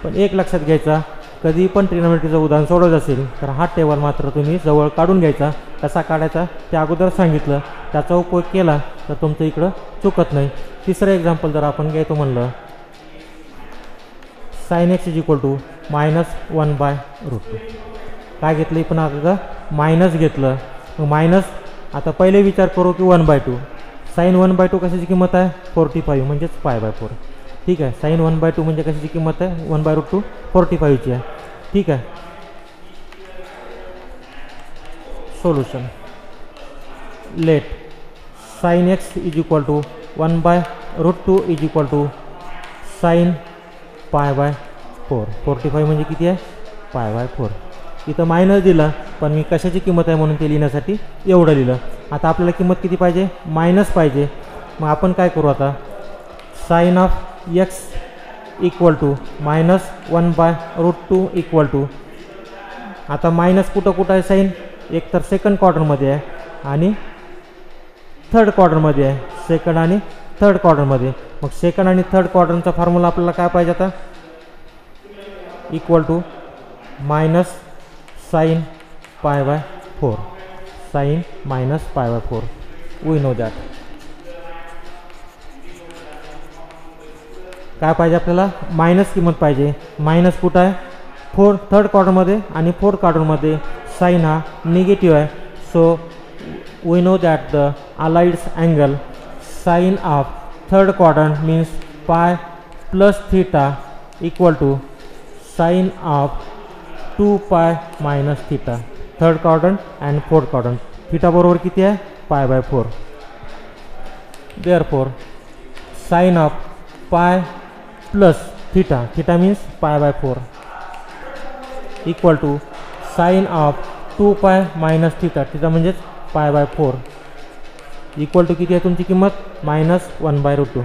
पण एक लक्षात घ्यायचा, कधी पण ट्रिग्नोमेट्रीचं उदाहरण सोडवत असेल तर हा टेबल मात्र तुम्ही जवळ काढून घ्यायचा. कसा काढायचा ते अगोदर सांगितलं, त्याचा उपयोग केला तर तुमचं इकडं चुकत नाही. तिसरं एक्झाम्पल जर आपण घ्यायचं म्हणलं, sine x is equal to -1/√2. काय घेतलं पण आता मायनस घेतलं. मग मायनस आता पहिले विचार करू की 1/2. साइन 1/2 कशाची किंमत आहे 45 म्हणजेच π/4. ठीक आहे, साइन 1/2 म्हणजे कशाची किंमत आहे 1/√2 45ची आहे. ठीक आहे, solution let sine x is equal to 1/√2 is equal to sine π/4. 45 म्हणजे किती आहे π/4. इथं मायनस दिलं, पण मी कशाची किंमत आहे म्हणून ते लिहिण्यासाठी एवढं लिहिलं. आता आपल्याला किंमत किती पाहिजे मायनस पाहिजे. मग आपण काय करू आता, sine of x equal to -1/√2 equal to, आता मायनस कुठं कुठं आहे साईन, एक तर सेकंड क्वार्टरमध्ये आहे आणि थर्ड क्वार्टरमध्ये आहे. सेकंड आणि थर्ड क्वार्टरमध्ये. मग सेकंड आणि थर्ड क्वार्टरचा फॉर्म्युला आपल्याला काय पाहिजे आता, equal to minus sine π/4. Sine minus π/4. We know that. काय पाहिजे आपल्याला मायनस किंमत पाहिजे. मायनस कुठं आहे थर्ड क्वार्टरमध्ये आणि फोर्थ क्वार्टरमध्ये. साइन हा निगेटिव्ह आहे. So we know that the allied's angle sine of third quarter means pi plus theta equal to sine of 2π minus theta. Third quadrant and fourth quadrant. Theta बरोबर किती आहे π/4. Therefore sine of pi plus theta, theta means π/4 equal to sine of 2π minus theta, theta म्हणजेच π/4 equal to किती आहे तुमची किंमत -1/√2.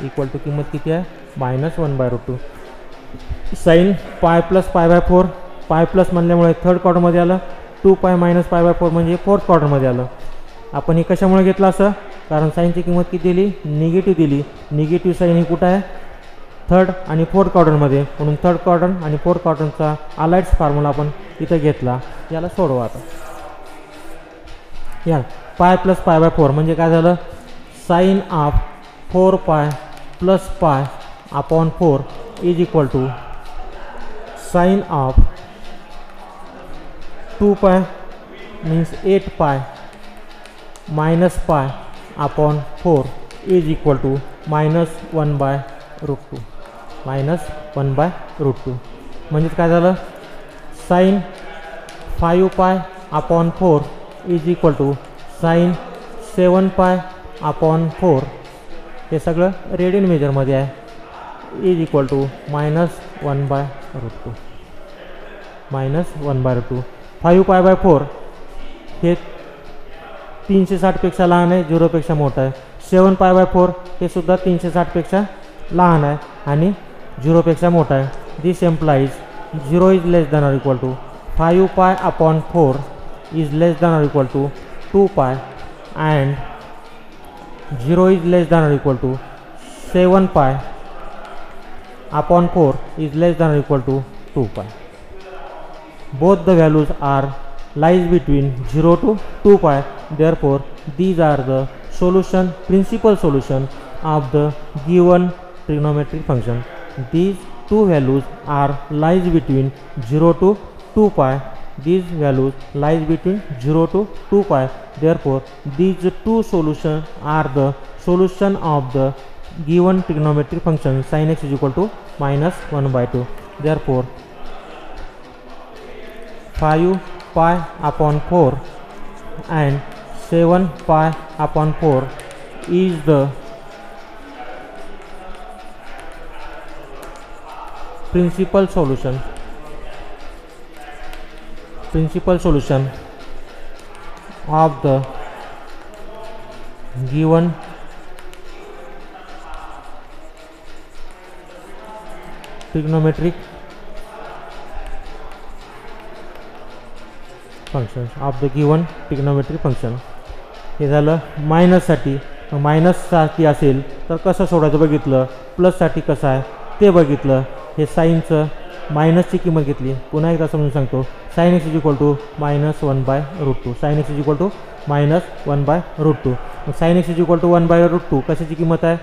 Equal to किंमत किती आहे -1/√2. साइन पाय प्लस π/4, पाय प्लस म्हणल्यामुळे थर्ड क्वार्टरमध्ये आलं. 2π मायनस π/4 म्हणजे फोर्थ क्वार्टरमध्ये आलं. आपण हे कशामुळे घेतलं असं, कारण साईनची किंमत किती दिली निगेटिव्ह दिली. निगेटिव्ह साईन ही कुठं आहे थर्ड आणि फोर्थ क्वार्टरमध्ये, म्हणून थर्ड क्वार्टर आणि फोर्थ क्वार्टरचा अलाइड्स फॉर्म्युला आपण इथं घेतला. याला सोडवा आता. या पाय प्लस π/4 म्हणजे काय झालं, sine of 4π plus π/4 is equal to sine of 2π means 8π minus π/4 is equal to -1/√2. -1/√2 म्हणजेच काय झालं, sine 5π/4 is equal to sine 7π/4. हे सगळं रेडियन मेजरमध्ये आहे. Is equal to -1/√2. -1/√2. 5π/4 हे 360पेक्षा लहान आहे, 0पेक्षा मोठा आहे. 7π/4 हे सुद्धा 360पेक्षा लहान आहे आणि 0पेक्षा मोठा आहे. This implies 0 is less than or equal to 5π/4 is less than or equal to 2π and 0 is less than or equal to 7π/4 is less than or equal to 2π. Both the values are lies between 0 to 2π. Therefore, these are the solution, principal solution of the given trigonometric function. These two values are lies between 0 to 2π. These values lies between 0 to 2π. Therefore, these two solutions are the solution of the given trigonometric function sin x is equal to -1/2. Therefore 5π/4 and 7π/4 is the principal solution of the given trigonometric functions of the given trigonometric function. हे झालं मायनससाठी. मायनससाठी असेल तर कसं सोडायचं बघितलं, प्लससाठी कसं आहे ते बघितलं, हे साईनचं मायनसची किंमत घेतली. पुन्हा एकदा समजून सांगतो, sine x is equal to -1/√2. Sine x is equal to -1/√2. मग sine x is equal to 1/√2 कशाची किंमत आहे?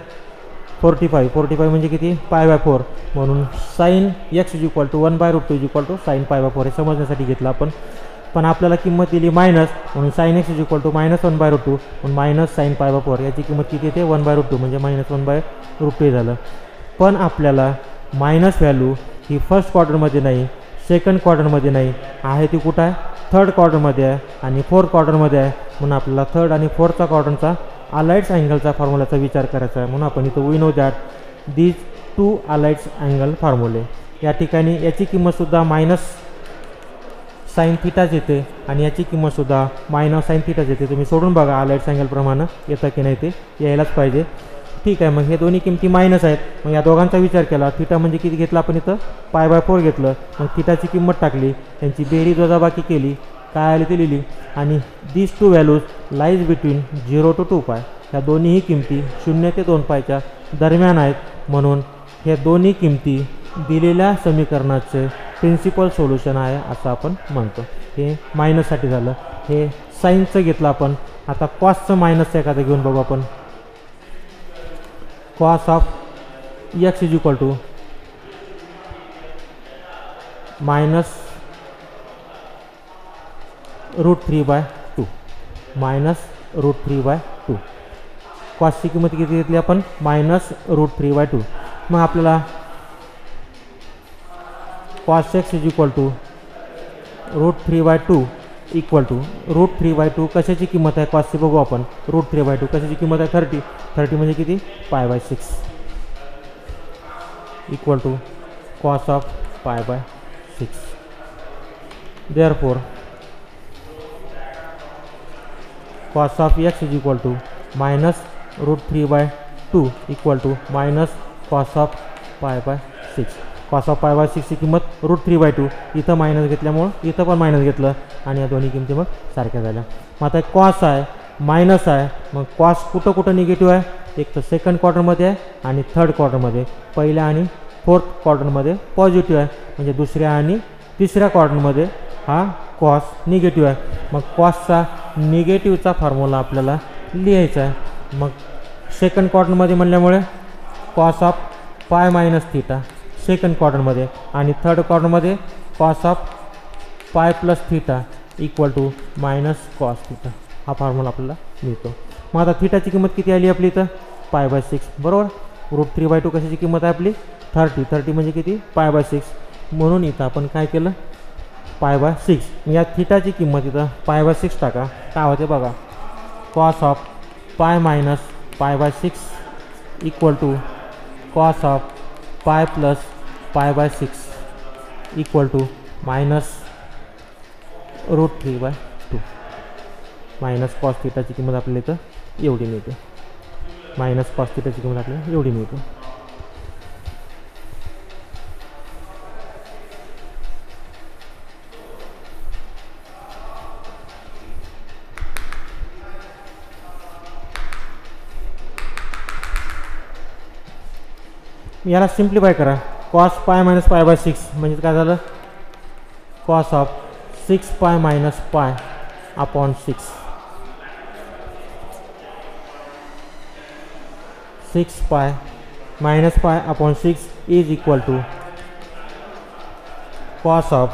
45. 45 म्हणजे किती? π/4. म्हणून sine x is equal to 1/√2 is equal to sine π/4 हे समजण्यासाठी घेतलं आपण. पण आपल्याला किंमत दिली मायनस, म्हणून sine x is equal to -1/√2 म्हणून मायनस साइन π/4. याची किंमत किती येते? 1/√2 म्हणजे -1/√2 झालं. पण आपल्याला मायनस व्हॅल्यू ही फर्स्ट क्वार्टरमध्ये नाही, सेकंड क्वार्टरमध्ये नाही आहे, ती कुठं आहे? थर्ड क्वार्टरमध्ये आहे आणि फोर्थ क्वार्टरमध्ये आहे. म्हणून आपल्याला थर्ड आणि फोर्थचा क्वार्टरचा अलाइड्स अँगलचा फॉर्म्युलाचा विचार करायचा आहे. म्हणून आपण इथं we know that these 2 allied's angle फॉर्म्युले. या ठिकाणी याची किंमतसुद्धा मायनस साइन थिटाच येते आणि याची किंमतसुद्धा मायनस साइन थिटाच येते. तुम्ही सोडून बघा अलाइड्स अँगलप्रमाणे येतं की नाही, ते यायलाच पाहिजे. ठीक आहे, मग हे दोन्ही किमती मायनस आहेत. मग या दोघांचा विचार केला, थिटा म्हणजे किती घेतला आपण इथं? π/4 घेतलं. मग थिटाची किंमत टाकली, त्यांची बेरीज वजाबाकी केली, काय आली ते लिहिली. आणि these 2 values lies between 0 to 2π. ह्या दोन्हीही किमती 0 ते 2πच्या दरम्यान आहेत. म्हणून हे दोन्ही किमती दिलेल्या समीकरणाचे प्रिन्सिपल सोल्युशन आहे असं आपण म्हणतो. हे मायनससाठी झालं. हे साईनचं घेतलं आपण. आता कॉसचं मायनसचं एखादं घेऊन बघू आपण. Cos of x is equal to -√3/2 -√3/2. कॉसची किंमत किती घेतली आपण? -√3/2. मग आपल्याला cos x is equal to √3/2 equal to √3/2 कशाची किंमत आहे कॉसची बघू आपण. √3/2 कशाची किंमत आहे? 30. 30 म्हणजे किती? π/6 equal to cos of π/6. Therefore cos of x is equal to -√3/2 equal to minus cos of π/6. Cos of π/6 ची किंमत √3/2. इथं मायनस घेतल्यामुळं इथं पण मायनस घेतलं आणि या दोन्ही किमती मग सारख्या झाल्या. मग आता कॉस आहे, मायनस आहे, मग कॉस कुठं कुठं निगेटिव्ह आहे? एक तर सेकंड क्वार्टरमध्ये आहे आणि थर्ड क्वार्टरमध्ये. पहिल्या आणि फोर्थ क्वार्टरमध्ये पॉझिटिव्ह आहे, म्हणजे दुसऱ्या आणि तिसऱ्या क्वार्टरमध्ये हा कॉस निगेटिव्ह आहे. मग कॉसचा निगेटिव्हचा फॉर्म्युला आपल्याला लिहायचा आहे. मग सेकंड क्वार्टरमध्ये म्हणल्यामुळे कॉस ऑफ π-θ सेकंड क्वार्टरमध्ये आणि थर्ड क्वार्टरमध्ये cos of π+θ equal to minus cos theta. हा फॉर्म्युला आपल्याला मिळतो. मग आता थिटाची किंमत किती आली आपली इथं? π/6 बरोबर. √3/2 कशाची किंमत आहे आपली? 30. 30 म्हणजे किती? π/6. म्हणून इथं आपण काय केलं? π/6. या थिटाची किंमत इथं π/6 टाका, काय होते बघा. Cos of π-π/6 equal to cos of π+π/6 equal to minus √3/2. Minus cos थिटाची किंमत आपल्याला इथं एवढी मिळते. मायनस कॉस थिटाची किंमत आपल्याला एवढी मिळते. याला सिम्प्लिफाय करा. कॉस π - π/6 म्हणजे काय झालं? Cos of 6π - π/6. 6π - π/6 is equal to cos of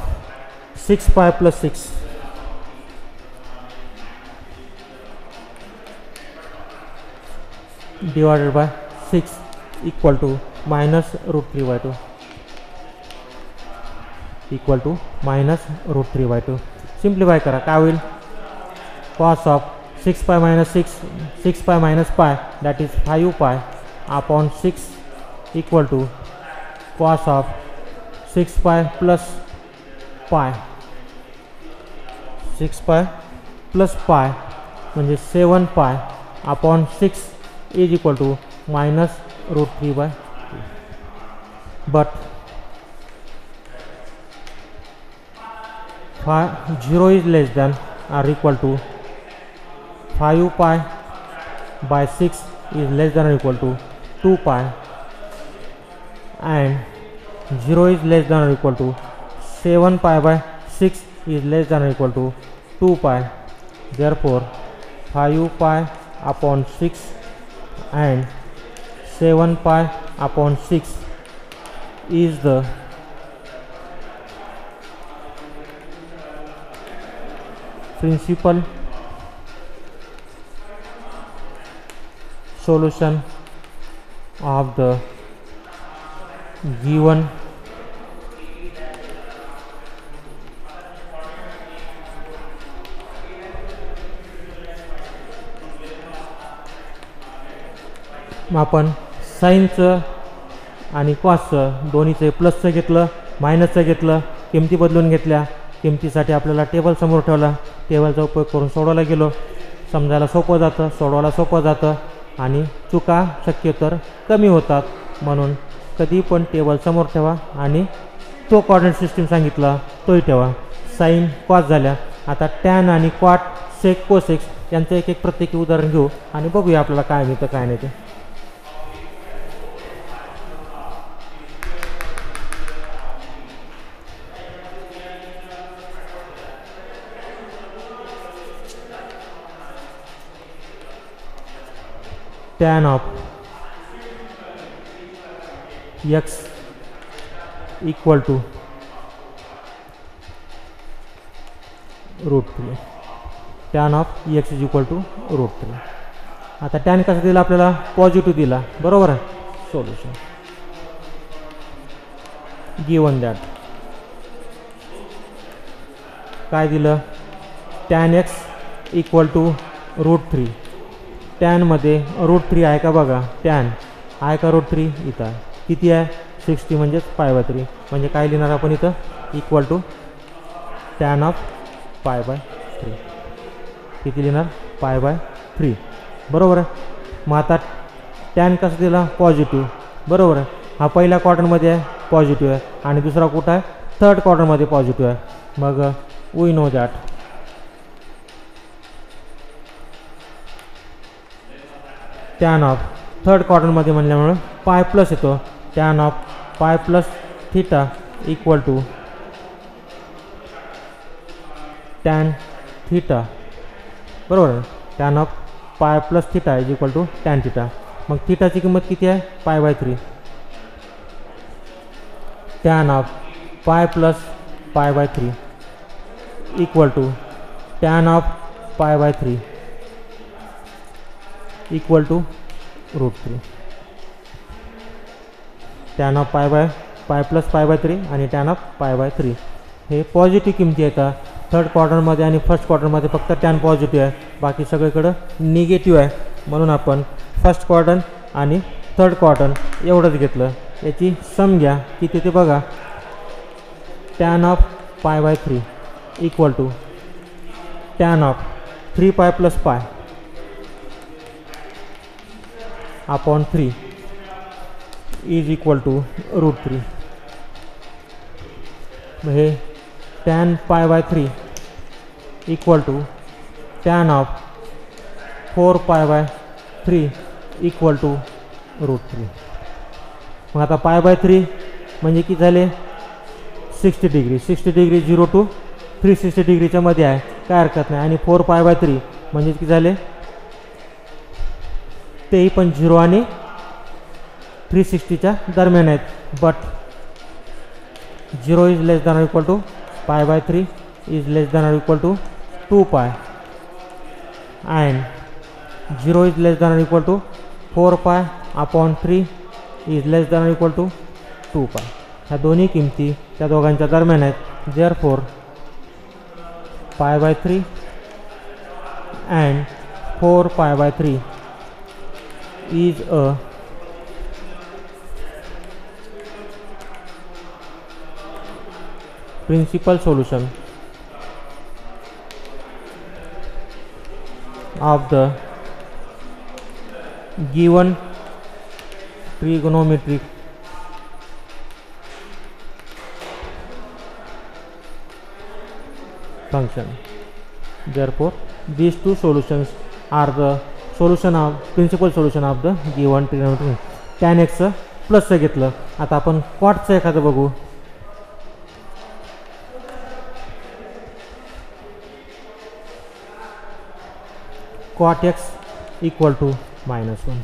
6π + 6 divided by 6 equal to minus √3/2 equal to minus √3/2. Simplify करा, काय होईल? cos of 6π - 6π - π that is 5π/6 equal to cos of 6π plus π. 6π plus π म्हणजे 7π/6 is equal to minus √3/2. But 0 is less than or equal to 5π/6 is less than or equal to 2π and 0 is less than or equal to 7 pi by 6 is less than or equal to 2 pi. Therefore 5 pi upon 6 and 7 pi upon 6 is the principal solution of the given आपण साईनचं आणि कॉसचं दोन्हीचे प्लसचं घेतलं मायनसचं घेतलं, किमती बदलून घेतल्या. किमतीसाठी आपल्याला table समोर ठेवला, टेबलचा उपयोग करून सोडवायला गेलो. समजायला सोपं जातं, सोडवायला सोपं जातं आणि चुका शक्यतर कमी होतात. म्हणून कधी पण टेबल समोर ठेवा आणि तो कोऑर्डिनेट सिस्टीम सांगितला तोही ठेवा. साईन कॉस झाल्या. आता टॅन आणि क्वाट सेक कोसेक्स यांचं एक एक प्रत्येकी उदाहरण घेऊ आणि बघूया आपल्याला काय मिळतं काय नाही ते. tan of x equal to root 3. tan of x is equal to root 3. आता tan कसा दिला आपल्याला? पॉझिटिव्ह दिला, बरोबर आहे. सोल्युशन गिवन दॅट काय दिलं? tan x equal to root 3. Tan मध्ये रूट 3 आहे का बघा. टॅन आहे का रूट 3? इथं आहे. किती आहे? 60 म्हणजेच पाय बाय 3. म्हणजे काय लिहिणार आपण इथं? Equal to tan of pi by 3. किती लिहिणार? पाय बाय 3, बरोबर आहे. मग आता टॅन कसं दिला? पॉझिटिव्ह, बरोबर आहे. हा पहिल्या क्वार्टरमध्ये आहे, पॉझिटिव्ह आहे. आणि दुसरा कुठं आहे? थर्ड क्वार्टरमध्ये पॉझिटिव्ह आहे. मग we know that tan of third क्वार्टरमध्ये म्हणल्यामुळे पाय प्लस येतो. Tan of pi plus theta equal to tan theta, बरोबर आहे. Tan of pi plus theta is equal to tan theta. मग थिटाची किंमत किती आहे? Pi by 3. Tan of pi plus pi by 3 equal to tan of pi by 3 equal to root 3. Tan of pi plus pi by 3 आणि tan of pi by 3 हे positive किमती येतात. Third क्वार्टरमध्ये आणि फर्स्ट क्वार्टरमध्ये फक्त टॅन पॉझिटिव्ह आहे, बाकी सगळीकडं निगेटिव्ह आहे. म्हणून आपण फर्स्ट क्वार्टर आणि थर्ड क्वार्टर एवढंच घेतलं. याची सम घ्या किती ते बघा. Tan of pi by 3 equal to tan of 3 pi plus pi upon 3 is equal to root 3. हे tan pi by 3 equal to tan of 4 pi by 3 equal to root 3. मग आता पाय बाय 3 म्हणजे किती झाले? 60 डिग्री. 60 डिग्री 0 टू 360 डिग्रीच्या मध्ये आहे, काय हरकत नाही. आणि 4 पाय बाय 3 म्हणजे किती झाले? तेही पण 0 आणि 360च्या दरम्यान आहेत. But 0 is less than equal to pi by 3 is less than equal to 2 pi and 0 is less than equal to 4 pi upon 3 is less than equal to 2 pi. ह्या दोन्ही किमती त्या दोघांच्या दरम्यान आहेत. देअरफॉर पाय by 3 and 4 pi by 3 is a principal solution of the given trigonometric function. Therefore these two solutions are the solution of principal solution of the given trigonometric. Tan x प्लसचं घेतलं. आता आपण कॉटचं एखादं बघू. Cot x equal to -1.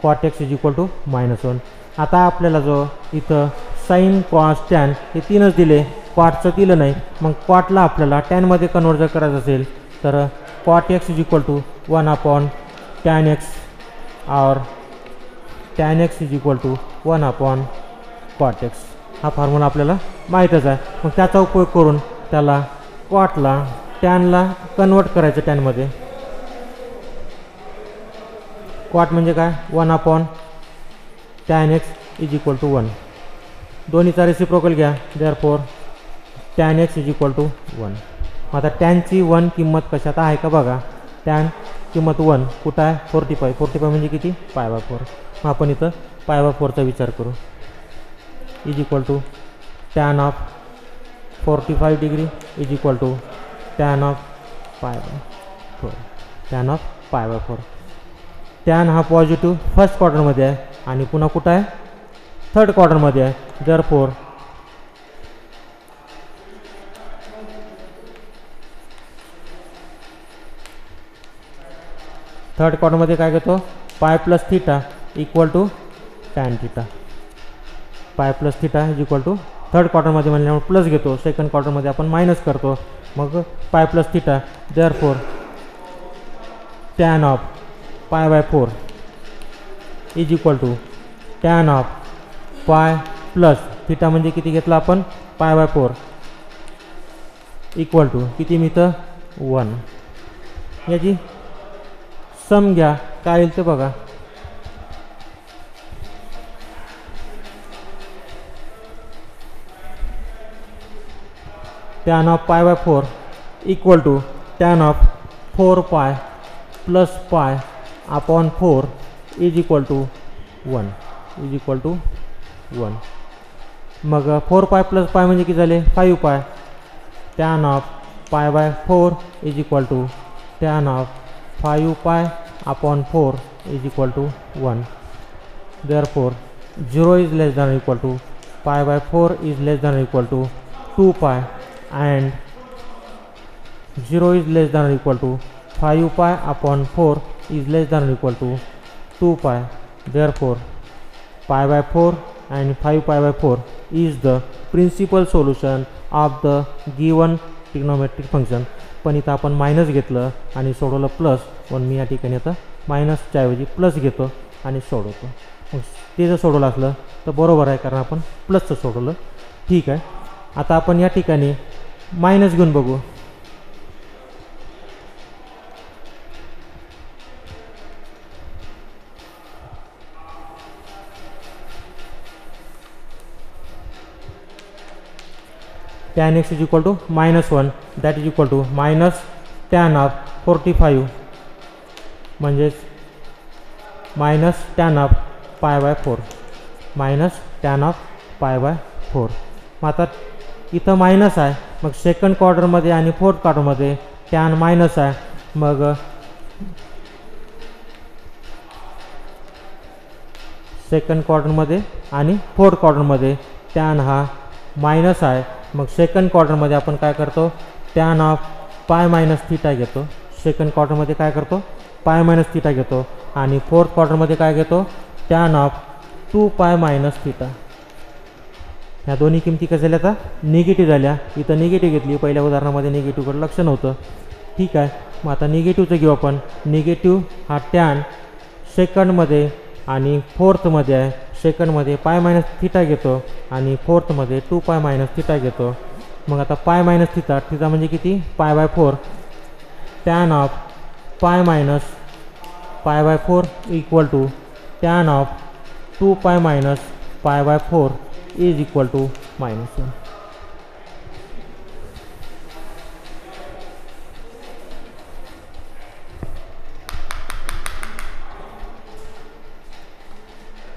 Cot x is equal to -1. आता आपल्याला जो इथं साईन कॉस टॅन हे तीनच दिले, कॉटचं दिलं नाही. मग कॉटला आपल्याला टॅनमध्ये कन्वर्ट जर करायचं असेल तर cot x is equal to 1/tan x और tan x is equal to 1/cot x. हा फॉर्म्युला आपल्याला माहीतच आहे. मग त्याचा उपयोग करून त्याला कॉटला टॅनला कन्वर्ट करायचं टॅनमध्ये. कॉट म्हणजे काय 1/tan x is equal to 1. दोन्हीचा रेसिप्रोकल घ्या. Therefore tan x is equal to 1. आता टॅनची 1 किंमत कशात आहे का बघा. टॅन किंमत 1 कुठं आहे 45. 45 म्हणजे किती π/4. मग आपण इथं π/4चा विचार करू. Is equal to tan of 45 degree is equal to tan of π/4. Tan of π/4. Tan हा पॉझिटिव्ह फर्स्ट क्वार्टरमध्ये आहे आणि पुन्हा कुठं आहे थर्ड क्वार्टरमध्ये आहे. देअरफॉर थर्ड क्वार्टरमध्ये काय घेतो pi plus theta equal to tan theta. Pi plus theta is equal to third क्वार्टरमध्ये म्हणल्यामुळे प्लस घेतो. सेकंड क्वार्टरमध्ये आपण मायनस करतो. मग pi plus theta. Therefore tan of π/4 is equal to tan of pi plus theta म्हणजे किती घेतला आपण π/4 इक्वल टू किती मिळतं 1. याची सम घ्या काय येईल ते बघा. Tan of π/4 equal to tan of 4π plus π/4 is equal to 1. Is equal to 1. मग 4π प्लस π म्हणजे किती झाले 5π. Tan of π/4 is equal to tan of 5π/4 is equal to 1. Therefore 0 is less than equal to π/4 is less than equal to 2π and 0 is less than or equal to 5π/4 is less than or equal to 2π. Therefore π/4 and 5π/4 is the principal solution of the given trigonometric function. पण इथं आपण minus घेतलं आणि सोडवलं plus. पण मी या ठिकाणी आता मायनसच्या ऐवजी प्लस घेतो आणि सोडवतो. मग ते जर सोडवलं असलं तर बरोबर आहे कारण आपण प्लसचं सोडवलं. ठीक आहे. आता आपण या ठिकाणी मायनस घेऊन बघू. tan x is equal to -1 that is equal to minus tan of 45 म्हणजेच minus tan of π/4 minus tan of π/4. मग आता इथं मायनस आहे. मग सेकंड क्वार्टरमध्ये आणि फोर्थ क्वार्टरमध्ये टॅन मायनस आहे. मग सेकंड क्वार्टरमध्ये आणि फोर्थ क्वार्टरमध्ये टॅन हा मायनस आहे. मग सेकंड क्वार्टरमध्ये आपण काय करतो टॅन ऑफ π-θ घेतो. सेकंड क्वार्टरमध्ये काय करतो π-θ घेतो. आणि फोर्थ क्वार्टरमध्ये काय घेतो टॅन ऑफ 2π-θ. ह्या दोन्ही किमती कशा झाल्या आता निगेटिव्ह झाल्या. इथं निगेटिव्ह घेतली. पहिल्या उदाहरणामध्ये निगेटिव्हकडे लक्ष नव्हतं. ठीक आहे. मग आता निगेटिव्हचं घेऊ आपण. निगेटिव्ह हा टॅन सेकंडमध्ये आणि फोर्थमध्ये आहे. सेकंडमध्ये π-θ घेतो आणि फोर्थमध्ये 2π-θ घेतो. मग आता π-θ म्हणजे किती π/4. Tan of π-π/4 equal to tan of 2π-π/4 is equal to -1.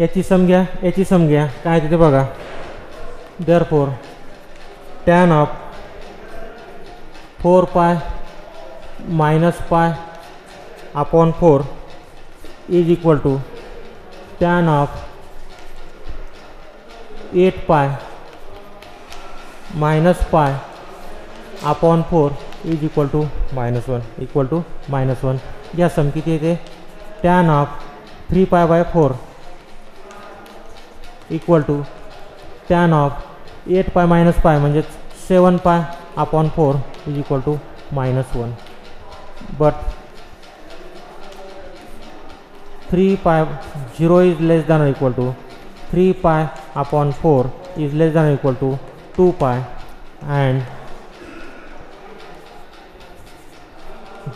याची सम घ्या. याची सम घ्या काय तिथे बघा. Therefore tan of 4π - π/4 is equal to tan of 8 pi minus pi upon 4 is equal to -1 या सम किती येते tan of 3 pi by 4 equal to tan of 8 pi minus pi म्हणजे 7 pi upon 4 is equal to -1 but 3 pi 0 is less than or equal to 3 pi upon 4 is less than or equal to 2 pi and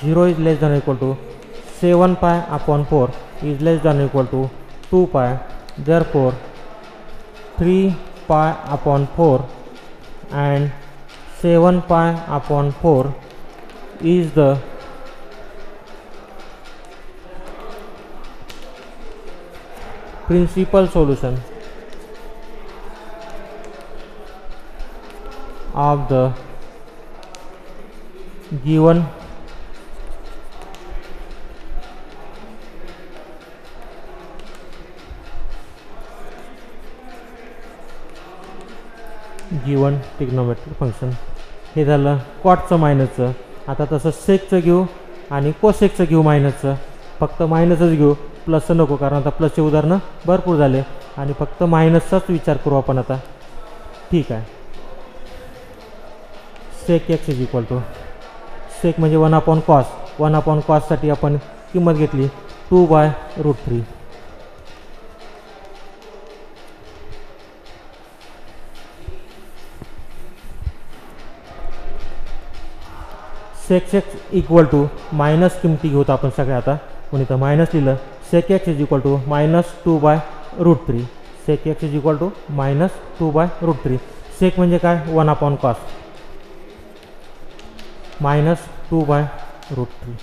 0 is less than or equal to 7 pi upon 4 is less than or equal to 2 pi. Therefore 3 pi upon 4 and 7 pi upon 4 is the principal solution of the given trigonometric function. हे झालं कॉटचं मायनसचं. आता तसं सेकचं घेऊ आणि कोसेकचं घेऊ मायनसचं. फक्त मायनसच घेऊ, प्लसचं नको, कारण आता प्लसचे उदाहरणं भरपूर झाले आणि फक्त मायनसचाच विचार करू आपण आता. ठीक आहे. Sec x is equal to sec म्हणजे 1/cos. 1/cosसाठी आपण किंमत घेतली 2/√3. Sec x equal to minus किमती घेऊत आपण सगळ्या. आता कोणी तर मायनस लिहिलं. Sec x is equal to -2/√3. Sec x is equal to -2/√3. Sec म्हणजे काय 1/cos -2/√3.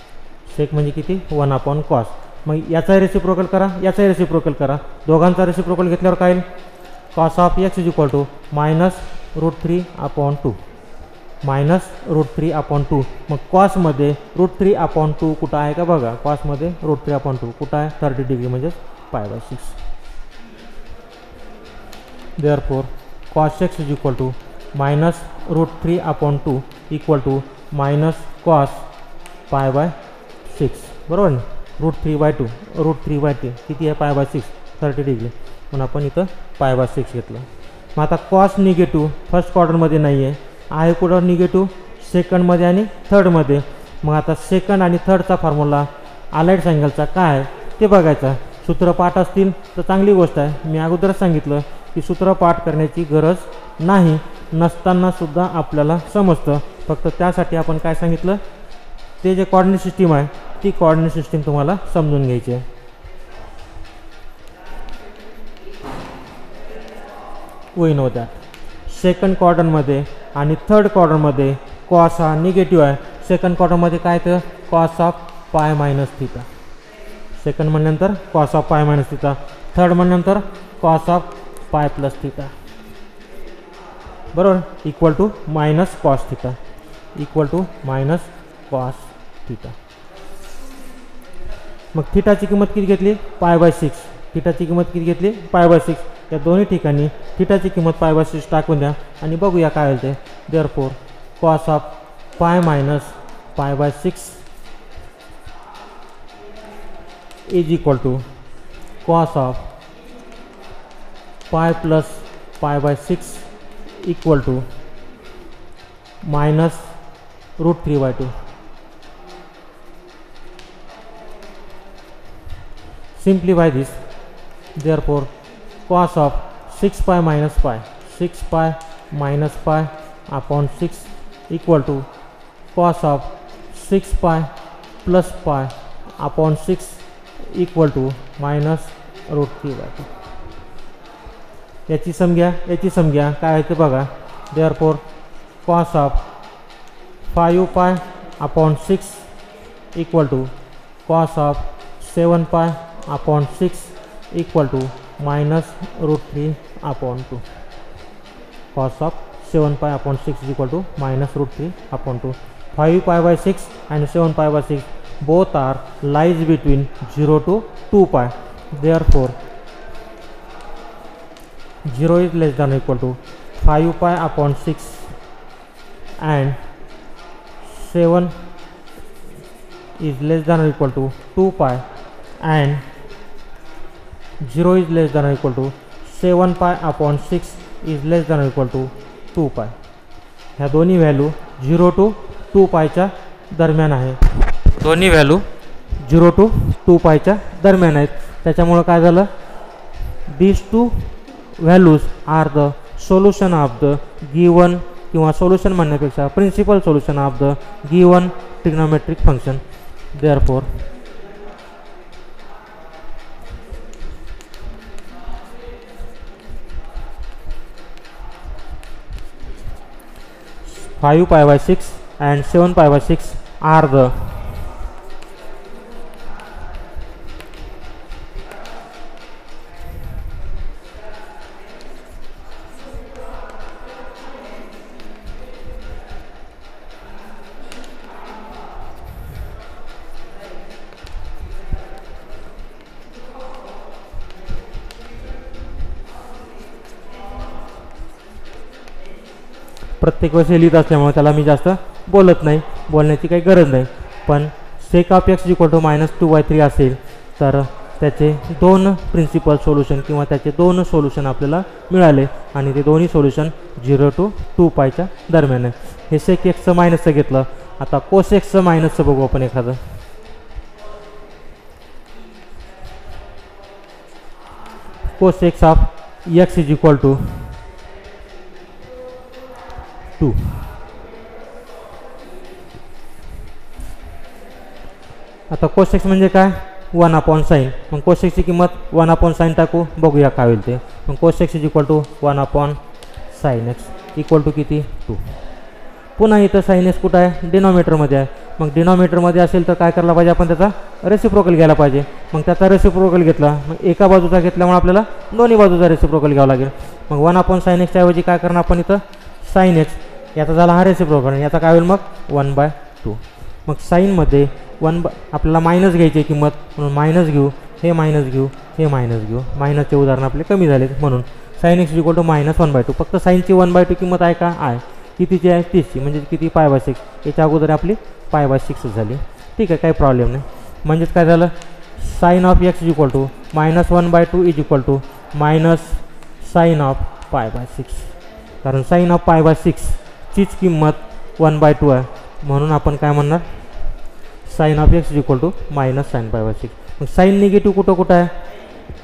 सेक म्हणजे किती 1/cos. मग याचा रेसिप्रोकल करा, याचा रेसिप्रोकल करा. दोघांचा रेसिप्रोकल घेतल्यावर काय येईल cos of x is equal to -√3/2 -√3/2. मग कॉसमध्ये √3/2 कुठं आहे का बघा. कॉसमध्ये √3/2 कुठं आहे 30 डिग्री म्हणजेच π/6. Therefore cos x is equal to -√3/2 equal to -cos π/6. बरोबर ना. √3/2 किती आहे π/6 30 डिग्री म्हणून आपण इथं π/6 घेतलं. मग आता कॉस निगेटिव्ह फर्स्ट क्वार्टरमध्ये नाही आहे कुठं निगेटिव्ह सेकंडमध्ये आणि थर्डमध्ये. मग आता सेकंड आणि थर्डचा फॉर्म्युला आलाइड अँगलचा काय आहे ते बघायचं. सूत्र पाठ असतील तर चांगली गोष्ट आहे. मी अगोदरच सांगितलं की सूत्र पाठ करण्याची गरज नाही, नसतानासुद्धा आपल्याला समजतं. फक्त त्यासाठी आपण काय सांगितलं ते जे कॉर्डिनेट सिस्टीम आहे ती कॉर्डिनेट सिस्टीम तुम्हाला समजून घ्यायची आहे. वी नो दॅट सेकंड क्वाड्रंटमध्ये आणि थर्ड क्वाड्रंटमध्ये कॉस हा निगेटिव्ह आहे. सेकंड क्वाड्रंटमध्ये काय तर कॉस ऑफ π - θ. सेकंड म्हणल्यानंतर कॉस ऑफ π - θ. थर्ड म्हणल्यानंतर कॉस ऑफ π + θ. बरोबर. Equal to -cos θ. Equal to -cos θ. मग थिटाची किंमत किती घेतली π/6. थिटाची किंमत किती घेतली π/6. या दोन्ही ठिकाणी थिटाची किंमत π/6 टाकून द्या आणि बघूया काय होईल ते. Therefore cos of π - π/6 is equal to cos of π + π/6 equal to -√3/2. Simplify this. Therefore cos of 6π - π 6π - π upon 6 equal to cos of 6π plus π upon 6 equal to -√3/2. याची सम घ्या काय आहे ते बघा. Therefore cos of 5π upon 6 equal to cos of 7π upon 6 equal to -√3/2. Cos of 7π upon 6 is equal to -√3/2. 5π/6 and 7π/6 both are lies between 0 to 2π. Therefore 0 is less than or equal to 5 pi upon 6 and 7 is less than or equal to 2 pi and 0 is less than or equal to 7 pi upon 6 is less than or equal to 2 pi. ह्या दोन्ही value 0 to 2 पायच्या दरम्यान आहे. दोन्ही value 0 to 2 पायच्या दरम्यान आहेत. त्याच्यामुळं काय झालं, these two values are the solution of the given किंवा सोल्युशन म्हणण्यापेक्षा principal solution of the given trigonometric function. Therefore five pi by 6 and 7 pi by 6 are the प्रत्येक वेळेस लिहित असल्यामुळे त्याला मी जास्त बोलत नाही, बोलण्याची काही गरज नाही. पण sec of x equal to -2/3 असेल तर त्याचे दोन प्रिन्सिपल सोल्युशन किंवा त्याचे दोन सोल्युशन आपल्याला मिळाले आणि ते दोन्ही सोल्युशन 0 to 2 पायच्या दरम्यान आहे. हे सेक एक्सचं मायनसचं घेतलं. आता कोस एक्सचं मायनसचं बघू आपण एखादं. Cosec of x is equal to 2. आता कोस एक्स म्हणजे काय, 1/sin. मग कोस एक्सची किंमत 1/sin टाकू, बघूया काय होईल ते. मग cosec is equal to 1/sin x equal to किती 2. पुन्हा इथं साइन एक्स कुठं आहे, डिनॉमिनेटरमध्ये आहे. मग डिनॉमिनेटरमध्ये असेल तर काय करायला पाहिजे, आपण त्याचा रेसिप्रोकल घ्यायला पाहिजे. मग त्याचा रेसिप्रोकल घेतला, मग एका बाजूचा घेतल्यामुळे आपल्याला दोन्ही बाजूचा रेसिप्रोकल घ्यावा लागेल. मग 1/sin x ऐवजी काय करणार आपण इथं sin x, याचा झाला हा रेसिप्रोकल, याचा काय होईल मग 1/2. मग साईनमध्ये आपल्याला मायनस घ्यायची किंमत म्हणून मायनस घेऊ, हे मायनस घेऊ, हे मायनस घेऊ. मायनसचे उदाहरण आपले कमी झाले म्हणून sin x इक्वल टू -1/2. फक्त साईनची 1/2 किंमत आहे का, आहे. कितीची आहे, 30ची. म्हणजे किती π/6. याच्या अगोदर आपली π/6 झाली. ठीक आहे, काही प्रॉब्लेम नाही. म्हणजेच काय झालं, sin of x equal to -1/2 is equal to sin of π/6. कारण sin ऑफ π/6 चीच किंमत 1/2 आहे म्हणून आपण काय म्हणणार, sin of x equal to -sin π/6. मग साईन निगेटिव्ह कुठं कुठं आहे,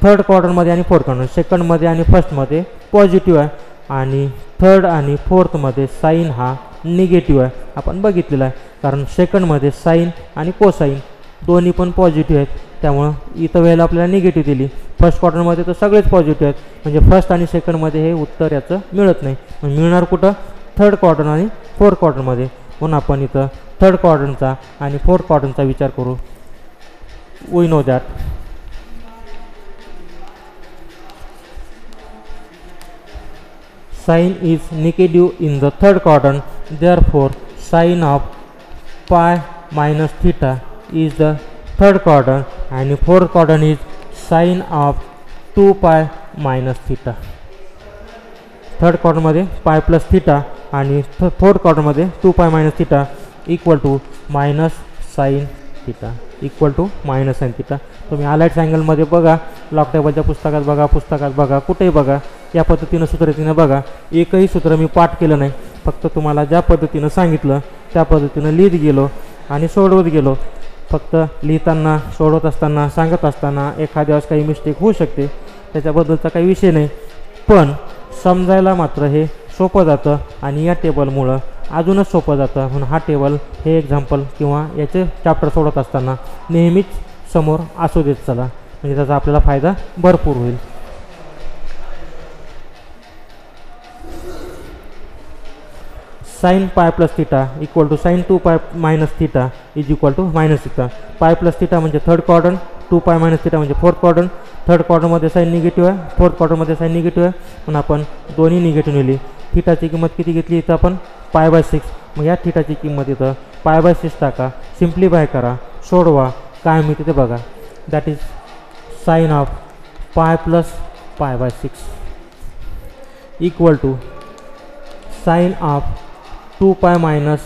थर्ड क्वार्टरमध्ये आणि फोर्थ क्वार्टर. सेकंडमध्ये आणि फर्स्टमध्ये पॉझिटिव्ह आहे आणि थर्ड आणि फोर्थमध्ये साईन हा निगेटिव्ह आहे. आपण बघितलेलं आहे, कारण सेकंडमध्ये साईन आणि कोसाईन दोन्ही पण पॉझिटिव्ह आहेत. त्यामुळं इथं वेळेला आपल्याला निगेटिव्ह दिली. फर्स्ट क्वार्टरमध्ये तर सगळेच पॉझिटिव्ह आहेत, म्हणजे फर्स्ट आणि सेकंडमध्ये हे उत्तर याचं मिळत नाही. मग मिळणार कुठं, थर्ड क्वार्टर आणि फोर्थ क्वार्टरमध्ये. म्हणून आपण इथं थर्ड क्वार्टरचा आणि फोर्थ क्वार्टरचा विचार करू. We know that sine is negative in the third quarter. Therefore sine of π-θ is the third quarter आणि fourth quarter is sine of 2π-θ. थर्ड क्वार्टरमध्ये π+θ आणि फोर्थ क्वार्टरमध्ये 2π-θ equal to -sin θ equal to -sin θ. तुम्ही आलाइट्स अँगलमध्ये बघा, लॉग टेबलच्या पुस्तकात बघा, कुठेही बघा, या पद्धतीनं सूत्ररीतीनं बघा. एकही सूत्र मी पाठ केलं नाही, फक्त तुम्हाला ज्या पद्धतीनं सांगितलं त्या पद्धतीनं लिहित गेलो आणि सोडवत गेलो. फक्त लिहिताना, सोडवत असताना, सांगत असताना एखाद्या वेळेस काही मिस्टेक होऊ शकते, त्याच्याबद्दलचा काही विषय नाही. पण समजायला मात्र हे सोपं जातं आणि या टेबलमुळं अजूनच सोपं जातं. म्हणून हा टेबल हे एक्झाम्पल किंवा याचे चॅप्टर सोडत असताना नेहमीच समोर असू देत चला, म्हणजे त्याचा आपल्याला फायदा भरपूर होईल. sin π+θ equal to sin 2π-θ is equal to -θ. π+θ म्हणजे थर्ड क्वार्टर, 2π-θ म्हणजे फोर्थ क्वार्टर. थर्ड क्वार्टरमध्ये साईन निगेटिव्ह आहे, फोर्थ क्वार्टरमध्ये साईन निगेटिव्ह आहे, पण आपण दोन्ही निगेटिव्ह नेली. थीटाची किंमत किती घेतली इथं आपण π/6. मग या थीटाची किंमत इथं π/6 टाका, सिम्प्लिफाय करा, सोडवा, काय मिळते ते बघा. That is sine of π + π/6. equal to sine of 2 pi minus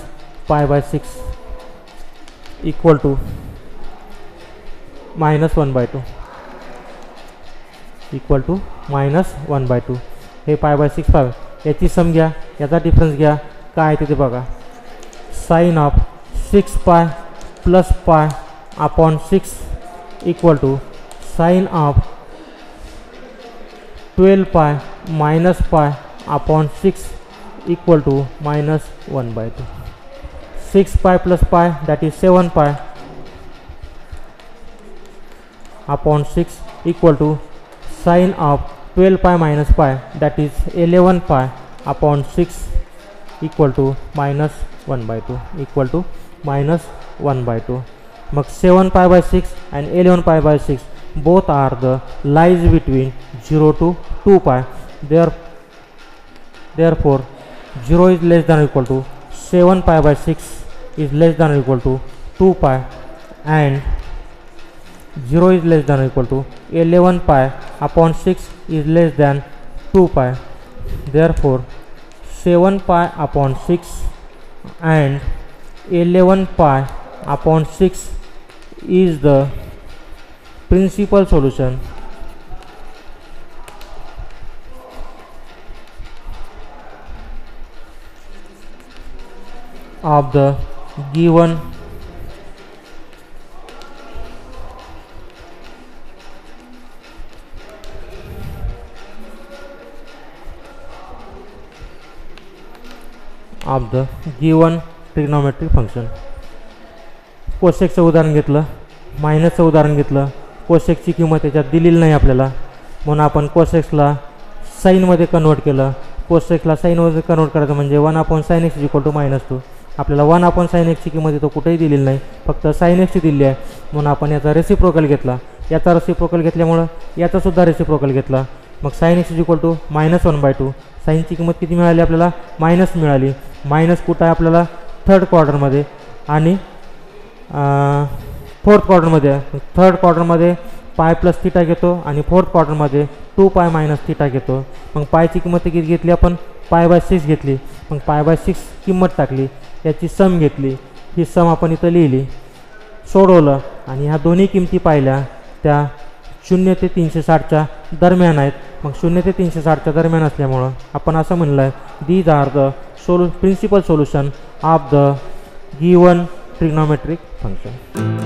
pi by 6 equal to minus 1 by 2 equal to minus 1 by 2. हे पाय बाय 6 पाय याची सम घ्या, याचा डिफरन्स घ्या, काय आहे ते बघा. Sign of 6 pi plus pi upon 6 equal to sine of 12 pi minus pi upon 6 equal to minus 1 by 2. 6 pi plus पाय that is 7 पाय upon 6 equal to sine of 12 pi minus pi that is 11 pi upon 6 equal to minus 1 by 2 equal to minus 1 by 2. मग 7 pi by 6 and 11 pi by 6 both are the lies between 0 to 2 pi. Therefore 0 is less than or equal to 7 pi by 6 is less than or equal to 2 pi and 0 is less than or equal to 11 pi upon 6 is less than 2 pi. Therefore 7 pi upon 6 and 11 pi upon 6 is the principal solution of the given trigonometric function. कोसेकचं उदाहरण घेतलं, मायनसचं उदाहरण घेतलं. कोसेकची किंमत त्याच्यात दिलेली नाही आपल्याला, म्हणून आपण कोसेक्सला साईनमध्ये कन्वर्ट केलं. कोसेक्सला साईनमध्ये कन्वर्ट करायचं म्हणजे 1 upon sine x equal to -2. आपल्याला 1 अपॉन साइन एक्सची किंमत इथं कुठेही दिलेली नाही, फक्त साइन एक्सची दिली आहे, म्हणून आपण याचा रेसिप्रोकल घेतला. याचा रेसिप्रोकल घेतल्यामुळं याचासुद्धा रेसिप्रोकल घेतला. मग sine x equal to -1 by 2. साईनची किंमत किती मिळाली आपल्याला? मायनस मिळाली. मायनस कुठं आहे आपल्याला? थर्ड क्वार्टरमध्ये आणि फोर्थ क्वार्टरमध्ये. थर्ड क्वार्टरमध्ये पाय प्लस थिटा घेतो आणि फोर्थ क्वार्टरमध्ये 2 पाय मायनस थिटा घेतो. मग पायची किंमत किती घेतली आपण? पाय बाय 6 घेतली. मग पाय बाय 6 किंमत टाकली, याची सम घेतली. ही सम आपण इथं लिहिली, सोडवलं आणि ह्या दोन्ही किमती पाहिल्या त्या 0 ते 360च्या दरम्यान आहेत. मग 0 ते 360च्या दरम्यान असल्यामुळं आपण असं म्हणलं आहे these are the principal solution of the given trigonometric function.